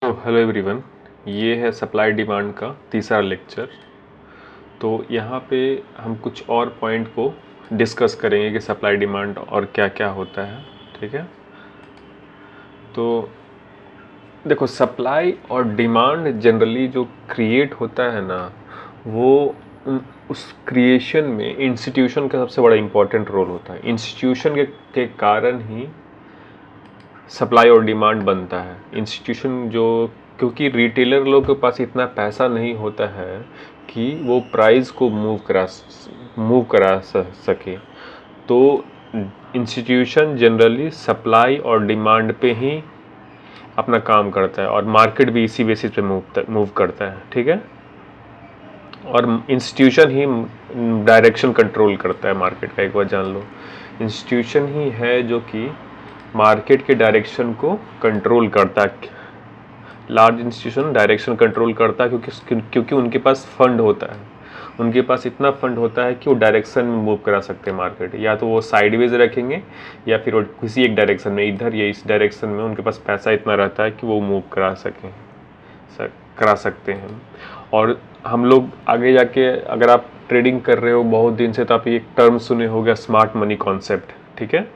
तो hello everyone, ये है सप्लाई डिमांड का तीसरा लेक्चर। तो यहाँ पे हम कुछ और पॉइंट को डिस्कस करेंगे कि सप्लाई डिमांड और क्या क्या होता है। ठीक है, तो देखो, सप्लाई और डिमांड जनरली जो क्रिएट होता है ना, वो उस क्रिएशन में इंस्टीट्यूशन का सबसे बड़ा इम्पोर्टेंट रोल होता है। इंस्टीट्यूशन के कारण ही सप्लाई और डिमांड बनता है। इंस्टीट्यूशन जो, क्योंकि रिटेलर लोग के पास इतना पैसा नहीं होता है कि वो प्राइस को मूव करा सके, तो इंस्टीट्यूशन जनरली सप्लाई और डिमांड पे ही अपना काम करता है और मार्केट भी इसी बेसिस पे मूव करता है। ठीक है, और इंस्टीट्यूशन ही डायरेक्शन कंट्रोल करता है मार्केट का। एक बार जान लो, इंस्टीट्यूशन ही है जो कि मार्केट के डायरेक्शन को कंट्रोल करता है। लार्ज इंस्टीट्यूशन डायरेक्शन कंट्रोल करता है क्योंकि उनके पास फंड होता है। उनके पास इतना फंड होता है कि वो डायरेक्शन में मूव करा सकते हैं मार्केट। या तो वो साइडवेज रखेंगे या फिर वो किसी एक डायरेक्शन में, इधर या इस डायरेक्शन में उनके पास पैसा इतना रहता है कि वो मूव करा सकते हैं। और हम लोग आगे जाके, अगर आप ट्रेडिंग कर रहे हो बहुत दिन से, तो आप एक टर्म सुने होगा, स्मार्ट मनी कॉन्सेप्ट। ठीक है,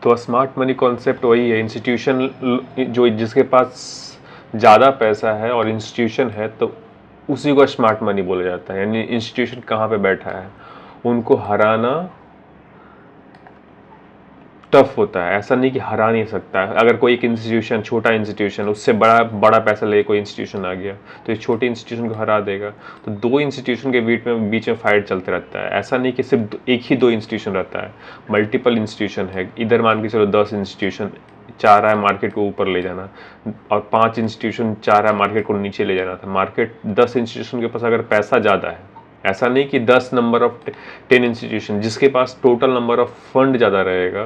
तो स्मार्ट मनी कॉन्सेप्ट वही है। इंस्टीट्यूशन जो, जिसके पास ज़्यादा पैसा है और इंस्टीट्यूशन है, तो उसी को स्मार्ट मनी बोला जाता है। यानी इंस्टीट्यूशन कहाँ पे बैठा है, उनको हराना टफ होता है। ऐसा नहीं कि हरा नहीं सकता है। अगर कोई एक इंस्टीट्यूशन, छोटा इंस्टीट्यूशन, उससे बड़ा पैसा ले कोई इंस्टीट्यूशन आ गया, तो इस छोटे इंस्टीट्यूशन को हरा देगा। तो दो इंस्टीट्यूशन के बीच में फाइट चलते रहता है। ऐसा नहीं कि सिर्फ एक ही दो इंस्टीट्यूशन रहता है, मल्टीपल इंस्टीट्यूशन है। इधर मान के चलो 10 इंस्टीट्यूशन चाह रहा है मार्केट को ऊपर ले जाना, और 5 इंस्टीट्यूशन चाह रहा है मार्केट को नीचे ले जाना था। मार्केट 10 इंस्टीट्यूशन के पास अगर पैसा ज़्यादा है, ऐसा नहीं कि 10 नंबर ऑफ 10 इंस्टीट्यूशन, जिसके पास टोटल नंबर ऑफ फंड ज़्यादा रहेगा,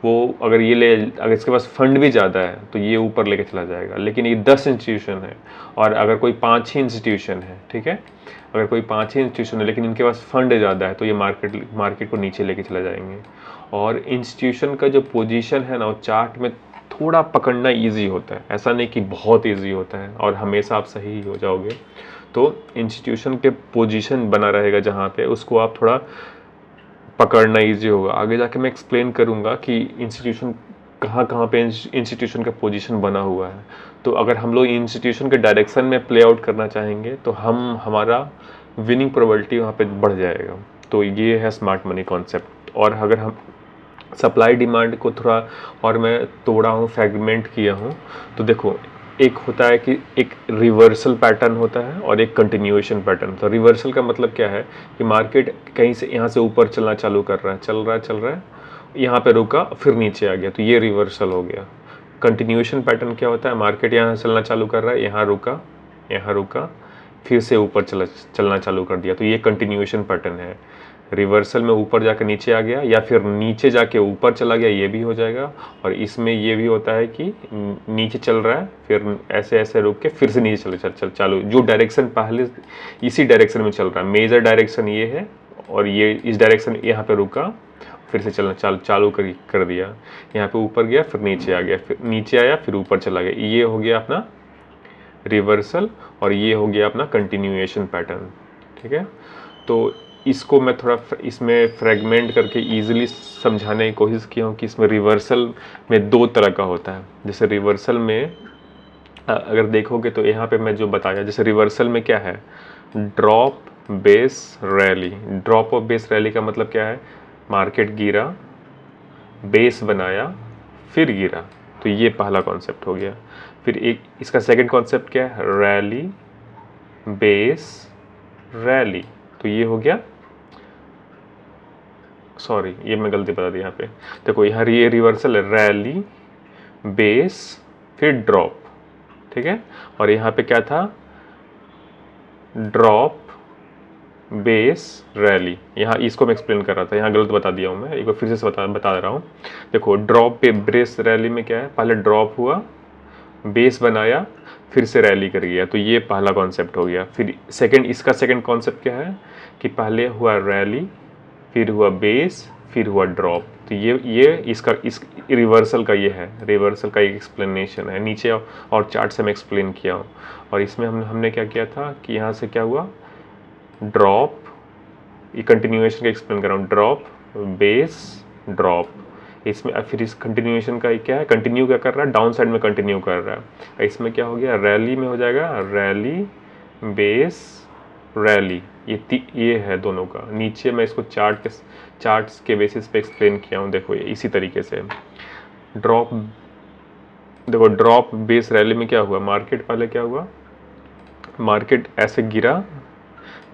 वो अगर इसके पास फंड भी ज़्यादा है तो ये ऊपर लेके चला जाएगा। लेकिन ये 10 इंस्टीट्यूशन है और अगर कोई 5 ही इंस्टीट्यूशन है, ठीक है, अगर कोई 5 ही इंस्टीट्यूशन है लेकिन इनके पास फंड ज़्यादा है, तो ये मार्केट को नीचे लेके चला जाएंगे। और इंस्टीट्यूशन का जो पोजीशन है ना, वो चार्ट में थोड़ा पकड़ना ईजी होता है। ऐसा नहीं कि बहुत ईजी होता है और हमेशा आप सही हो जाओगे। तो इंस्टीट्यूशन के पोजीशन बना रहेगा जहाँ पे, उसको आप थोड़ा पकड़ना इजी होगा। आगे जाके मैं एक्सप्लेन करूँगा कि इंस्टीट्यूशन कहाँ पे इंस्टीट्यूशन का पोजीशन बना हुआ है। तो अगर हम लोग इंस्टीट्यूशन के डायरेक्शन में प्ले आउट करना चाहेंगे तो हमारा विनिंग प्रोबेबिलिटी वहाँ पे बढ़ जाएगा। तो ये है स्मार्ट मनी कॉन्सेप्ट। और अगर हम सप्लाई डिमांड को थोड़ा और मैं तोड़ा हूँ, फ्रेगमेंट किया हूँ, तो देखो, एक होता है कि एक रिवर्सल पैटर्न होता है और एक कंटिन्यूएशन पैटर्न। तो रिवर्सल का मतलब क्या है कि मार्केट कहीं से यहाँ से ऊपर चलना चालू कर रहा है, चल रहा है, यहाँ पे रुका, फिर नीचे आ गया, तो ये रिवर्सल हो गया। कंटिन्यूएशन पैटर्न क्या होता है, मार्केट यहाँ चलना चालू कर रहा है, यहाँ रुका, फिर से ऊपर चलना चालू कर दिया, तो ये कंटिन्यूएशन पैटर्न है। रिवर्सल में ऊपर जाकर नीचे आ गया या फिर नीचे जाके ऊपर चला गया, ये भी हो जाएगा। और इसमें ये भी होता है कि नीचे चल रहा है, फिर ऐसे ऐसे रुक के फिर से नीचे चल चालू, जो डायरेक्शन पहले इसी डायरेक्शन में चल रहा है, मेजर डायरेक्शन ये है, और ये इस डायरेक्शन यहाँ पे रुका, फिर से चलना चालू कर दिया, यहाँ पे ऊपर गया, फिर नीचे आ गया, फिर नीचे आया, फिर ऊपर चला गया। ये हो गया अपना रिवर्सल और ये हो गया अपना कंटिन्यूएशन पैटर्न। ठीक है, तो इसको मैं थोड़ा इसमें फ्रेगमेंट करके इजीली समझाने की कोशिश किया हूँ कि इसमें रिवर्सल में दो तरह का होता है। जैसे रिवर्सल में अगर देखोगे तो यहाँ पे मैं जो बताया, जैसे रिवर्सल में क्या है, ड्रॉप बेस रैली। ड्रॉप और बेस रैली का मतलब क्या है, मार्केट गिरा, बेस बनाया, फिर गिरा, तो ये पहला कॉन्सेप्ट हो गया। फिर एक इसका सेकंड कॉन्सेप्ट क्या है, रैली बेस रैली, तो ये हो गया, सॉरी ये मैं गलती बता दी यहाँ पे। देखो यहाँ ये रिवर्सल है, रैली बेस फिर ड्रॉप, ठीक है। और यहाँ पे क्या था, ड्रॉप बेस रैली। यहाँ इसको मैं एक्सप्लेन कर रहा था, यहाँ गलत बता दिया हूँ मैं, एक बार फिर से बता रहा हूँ। देखो ड्रॉप पे बेस रैली में क्या है, पहले ड्रॉप हुआ, बेस बनाया, फिर से रैली कर गया, तो ये पहला कॉन्सेप्ट हो गया। फिर इसका सेकंड कॉन्सेप्ट क्या है कि पहले हुआ रैली, फिर हुआ बेस, फिर हुआ ड्रॉप। तो ये इसका इस रिवर्सल का ये है, रिवर्सल का एक एक्सप्लेनेशन है। नीचे और चार्ट से मैं एक्सप्लेन किया हूँ। और इसमें हमने क्या किया था कि यहाँ से क्या हुआ, ड्रॉप, ये कंटिन्यूएशन का एक्सप्लेन कर रहा हूँ, ड्रॉप बेस ड्रॉप। इसमें फिर इस कंटिन्यूएशन का क्या है, कंटिन्यू क्या कर रहा है, डाउन साइड में कंटिन्यू कर रहा है। इसमें क्या हो गया, रैली में हो जाएगा रैली बेस रैली। ये है दोनों का। नीचे मैं इसको चार्ट्स के बेसिस पे एक्सप्लेन किया हूँ। देखो ये इसी तरीके से ड्रॉप, देखो ड्रॉप बेस रैली में क्या हुआ, मार्केट पहले क्या हुआ, मार्केट ऐसे गिरा,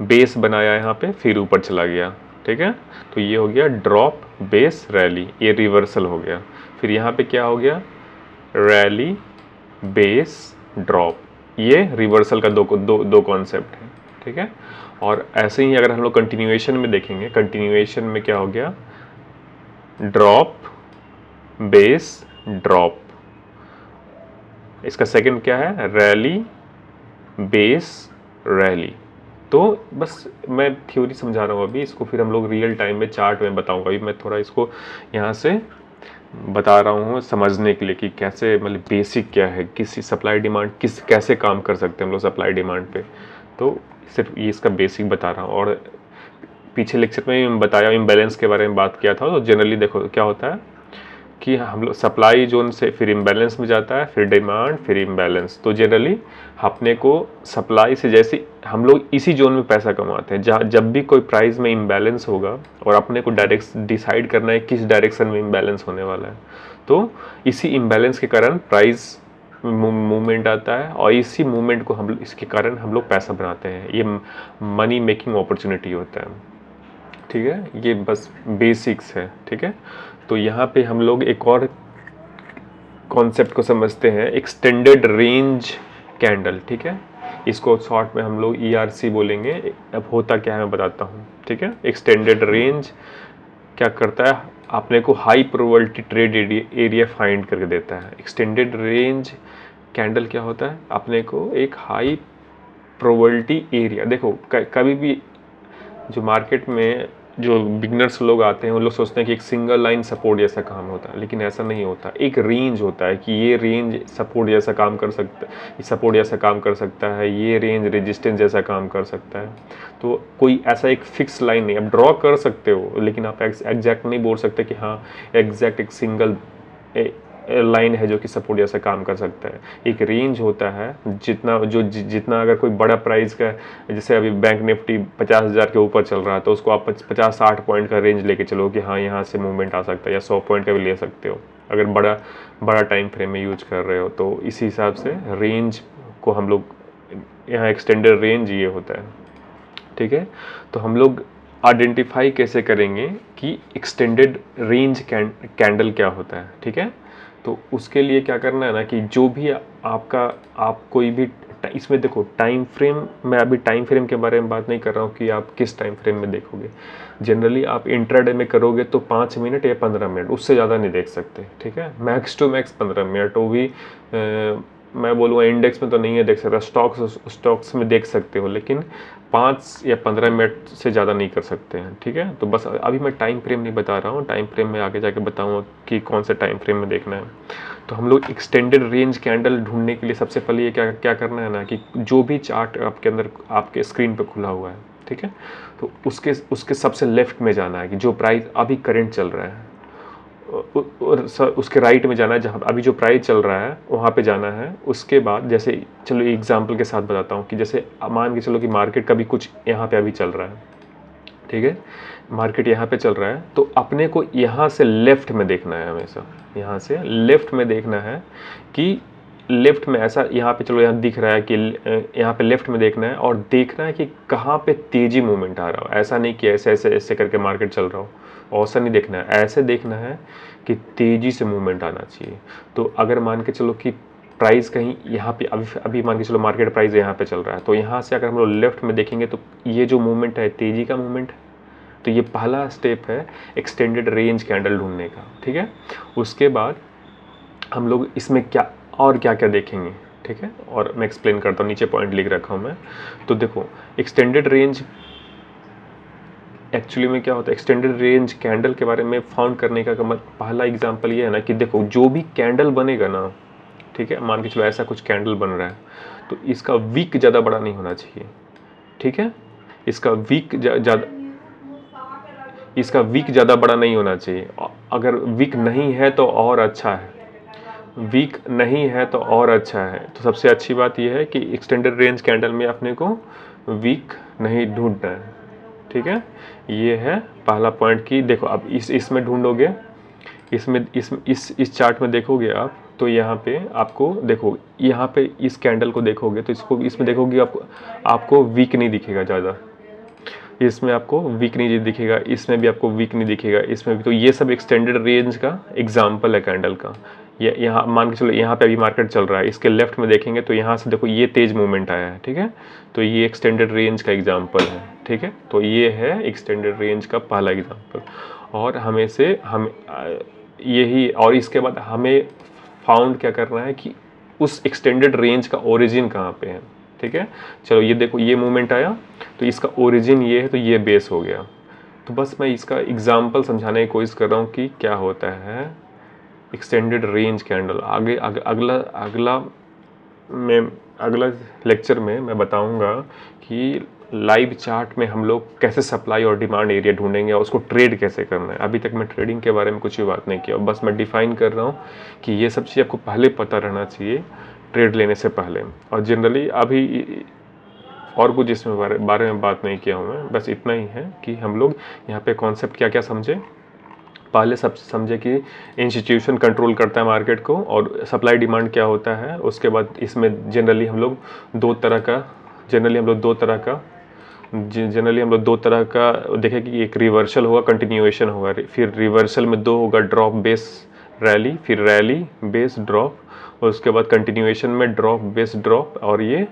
बेस बनाया यहाँ पे, फिर ऊपर चला गया, ठीक है। तो ये हो गया ड्रॉप बेस रैली, ये रिवर्सल हो गया। फिर यहाँ पे क्या हो गया, रैली बेस ड्रॉप, ये रिवर्सल का दो कॉन्सेप्ट है, ठीक है। और ऐसे ही अगर हम लोग कंटिन्यूएशन में देखेंगे, कंटिन्यूएशन में क्या हो गया, ड्रॉप बेस ड्रॉप। इसका सेकंड क्या है, रैली बेस रैली। तो बस मैं थ्योरी समझा रहा हूँ अभी, इसको फिर हम लोग रियल टाइम में चार्ट में बताऊंगा। अभी मैं थोड़ा इसको यहाँ से बता रहा हूँ समझने के लिए कि कैसे, मतलब बेसिक क्या है, किसी सप्लाई डिमांड कैसे काम कर सकते हैं हम लोग सप्लाई डिमांड पे। तो सिर्फ ये इसका बेसिक बता रहा हूँ। और पीछे लेक्चर में बताया, इम्बैलेंस के बारे में बात किया था। तो जनरली देखो क्या होता है कि हम लोग सप्लाई जोन से फिर इम्बैलेंस में जाता है, फिर डिमांड, फिर इम्बैलेंस। तो जनरली अपने को सप्लाई से, जैसे हम लोग इसी जोन में पैसा कमाते हैं, जहाँ जब भी कोई प्राइस में इम्बैलेंस होगा और अपने को डायरेक्ट डिसाइड करना है किस डायरेक्शन में इम्बैलेंस होने वाला है, तो इसी इम्बैलेंस के कारण प्राइस मूवमेंट आता है, और इसी मूवमेंट को इसके कारण हम लोग पैसा बनाते हैं। ये मनी मेकिंग अपॉर्चुनिटी होता है, ठीक है। ये बस बेसिक्स है, ठीक है। तो यहाँ पे हम लोग एक और कॉन्सेप्ट को समझते हैं, एक्सटेंडेड रेंज कैंडल, ठीक है। इसको शॉर्ट में हम लोग ERC बोलेंगे। अब होता क्या है मैं बताता हूँ, ठीक है। एक्सटेंडेड रेंज क्या करता है, अपने को high probability trade area find करके देता है। एक्सटेंडेड रेंज कैंडल क्या होता है, अपने को एक हाई प्रोबेबिलिटी एरिया, देखो कभी भी जो मार्केट में जो बिगनर्स लोग आते हैं, वो लोग सोचते हैं कि एक सिंगल लाइन सपोर्ट जैसा काम होता है, लेकिन ऐसा नहीं होता। एक रेंज होता है कि ये रेंज सपोर्ट जैसा काम कर सकता है, सपोर्ट जैसा काम कर सकता है, ये रेंज रेजिस्टेंस जैसा काम कर सकता है। तो कोई ऐसा एक फिक्स लाइन नहीं, आप ड्रॉ कर सकते हो, लेकिन आप एग्जैक्ट नहीं बोल सकते कि हाँ एग्जैक्ट एक सिंगल लाइन है जो कि सपोर्ट जैसा काम कर सकता है। एक रेंज होता है, जितना अगर कोई बड़ा प्राइस का, जैसे अभी बैंक निफ्टी 50,000 के ऊपर चल रहा है, तो उसको आप 50-60 पॉइंट का रेंज लेके चलो कि हाँ यहाँ से मूवमेंट आ सकता है, या 100 पॉइंट का भी ले सकते हो अगर बड़ा टाइम फ्रेम में यूज कर रहे हो। तो इसी हिसाब से रेंज को हम लोग यहाँ एक्सटेंडेड रेंज ये होता है, ठीक है। तो हम लोग आइडेंटिफाई कैसे करेंगे कि एक्सटेंडेड रेंज कैंडल क्या होता है, ठीक है। तो उसके लिए क्या करना है ना कि जो भी आप कोई भी इसमें देखो टाइम फ्रेम, मैं अभी टाइम फ्रेम के बारे में बात नहीं कर रहा हूँ कि आप किस टाइम फ्रेम में देखोगे। जनरली आप इंट्राडे में करोगे तो 5 मिनट या 15 मिनट, उससे ज़्यादा नहीं देख सकते, ठीक है। मैक्स टू मैक्स 15 मिनट, वो भी मैं बोलूँगा इंडेक्स में तो नहीं है देख सकता, स्टॉक्स में देख सकते हो, लेकिन 5 या 15 मिनट से ज़्यादा नहीं कर सकते हैं, ठीक है। तो बस अभी मैं टाइम फ्रेम नहीं बता रहा हूँ, टाइम फ्रेम में आगे जाके बताऊँगा कि कौन से टाइम फ्रेम में देखना है। तो हम लोग एक्सटेंडेड रेंज कैंडल ढूंढने के लिए सबसे पहले ये क्या करना है ना कि जो भी चार्ट आपके अंदर आपके स्क्रीन पे खुला हुआ है, ठीक है, तो उसके सबसे लेफ्ट में जाना है कि जो प्राइस अभी करंट चल रहा है, और उसके राइट में जाना है जहाँ अभी जो प्राइस चल रहा है वहाँ पे जाना है। उसके बाद जैसे चलो एग्जांपल के साथ बताता हूँ कि जैसे मान के चलो कि मार्केट का भी कुछ यहाँ पे अभी चल रहा है, ठीक है, मार्केट यहाँ पे चल रहा है, तो अपने को यहाँ से लेफ्ट में देखना है, हमेशा यहाँ से लेफ्ट में देखना है कि लेफ्ट में ऐसा यहाँ पे चलो यहाँ दिख रहा है कि यहाँ पे लेफ्ट में देखना है, और देखना है कि कहाँ पे तेजी मूवमेंट आ रहा हो। ऐसा नहीं कि ऐसे ऐसे ऐसे करके मार्केट चल रहा हो, ऐसा नहीं देखना है, ऐसे देखना है कि तेजी से मूवमेंट आना चाहिए। तो अगर मान के चलो कि प्राइस कहीं यहाँ पे अभी मान के चलो मार्केट प्राइस यहाँ पे चल रहा है, तो यहाँ से अगर हम लोग लेफ्ट में देखेंगे तो ये जो मूवमेंट है तेजी का मूवमेंट है। तो ये पहला स्टेप है एक्सटेंडेड रेंज कैंडल ढूंढने का, ठीक है। उसके बाद हम लोग इसमें क्या क्या देखेंगे, ठीक है, और मैं एक्सप्लेन करता हूँ, नीचे पॉइंट लिख रखा हूँ मैं। तो देखो एक्सटेंडेड रेंज एक्चुअली में क्या होता है, एक्सटेंडेड रेंज कैंडल के बारे में फाउंड करने का पहला एग्जांपल ये है ना कि देखो जो भी कैंडल बनेगा ना, ठीक है, मान के चलो ऐसा कुछ कैंडल बन रहा है, तो इसका वीक ज़्यादा बड़ा नहीं होना चाहिए, ठीक है, इसका वीक ज़्यादा बड़ा नहीं होना चाहिए। अगर वीक नहीं है तो और अच्छा है, वीक नहीं है तो और अच्छा है। तो सबसे अच्छी बात यह है कि एक्सटेंडेड रेंज कैंडल में अपने को वीक नहीं ढूंढना है, ठीक है। ये है पहला पॉइंट कि देखो अब इसमें ढूंढोगे, इसमें इस चार्ट में देखोगे आप, तो यहाँ पे आपको देखो, यहाँ पे इस कैंडल को देखोगे तो इसमें देखोगे आपको वीक नहीं दिखेगा ज़्यादा, इसमें आपको वीक नहीं दिखेगा, इसमें भी आपको वीक नहीं दिखेगा, इसमें भी। तो ये सब एक्सटेंडेड रेंज का एग्जांपल है कैंडल का। ये यहाँ मान के चलो यहाँ पे अभी मार्केट चल रहा है, इसके लेफ्ट में देखेंगे तो यहाँ से देखो ये तेज मूवमेंट आया है, ठीक है, तो ये एक्सटेंडेड रेंज का एग्जांपल है, ठीक है। तो ये है एक्सटेंडेड रेंज का पहला एग्जांपल। और हमें से हम यही, और इसके बाद हमें फाउंड क्या करना है कि उस एक्सटेंडेड रेंज का ओरिजिन कहाँ पे है, ठीक है। चलो ये देखो ये मूवमेंट आया, तो इसका ओरिजिन ये है, तो ये बेस हो गया। तो बस मैं इसका एग्जांपल समझाने की कोशिश कर रहा हूँ कि क्या होता है एक्सटेंडेड रेंज कैंडल। आगे अगला लेक्चर में मैं बताऊंगा कि लाइव चार्ट में हम लोग कैसे सप्लाई और डिमांड एरिया ढूंढेंगे और उसको ट्रेड कैसे करना है। अभी तक मैं ट्रेडिंग के बारे में कुछ भी बात नहीं किया, बस मैं डिफाइन कर रहा हूँ कि ये सब चीज़ आपको पहले पता रहना चाहिए ट्रेड लेने से पहले। और जनरली अभी और कुछ इसमें बारे में बात नहीं किया हूँ मैं, बस इतना ही है कि हम लोग यहाँ पे कॉन्सेप्ट क्या क्या समझे। पहले सब समझे कि इंस्टीट्यूशन कंट्रोल करता है मार्केट को और सप्लाई डिमांड क्या होता है। उसके बाद इसमें जनरली हम लोग दो तरह का देखें कि एक रिवर्सल होगा, कंटिन्यूएशन होगा, फिर रिवर्सल में दो होगा, ड्रॉप बेस रैली, फिर रैली बेस ड्रॉप, और उसके बाद कंटिन्यूएशन में ड्रॉप बेस ड्रॉप, और ये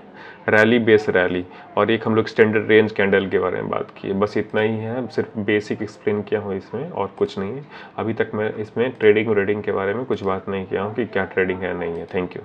रैली बेस रैली। और एक हम लोग स्टैंडर्ड रेंज कैंडल के बारे में बात की। बस इतना ही है, सिर्फ बेसिक एक्सप्लेन किया हूँ इसमें, और कुछ नहीं है। अभी तक मैं इसमें ट्रेडिंग के बारे में कुछ बात नहीं किया हूँ कि क्या ट्रेडिंग है नहीं है। Thank you.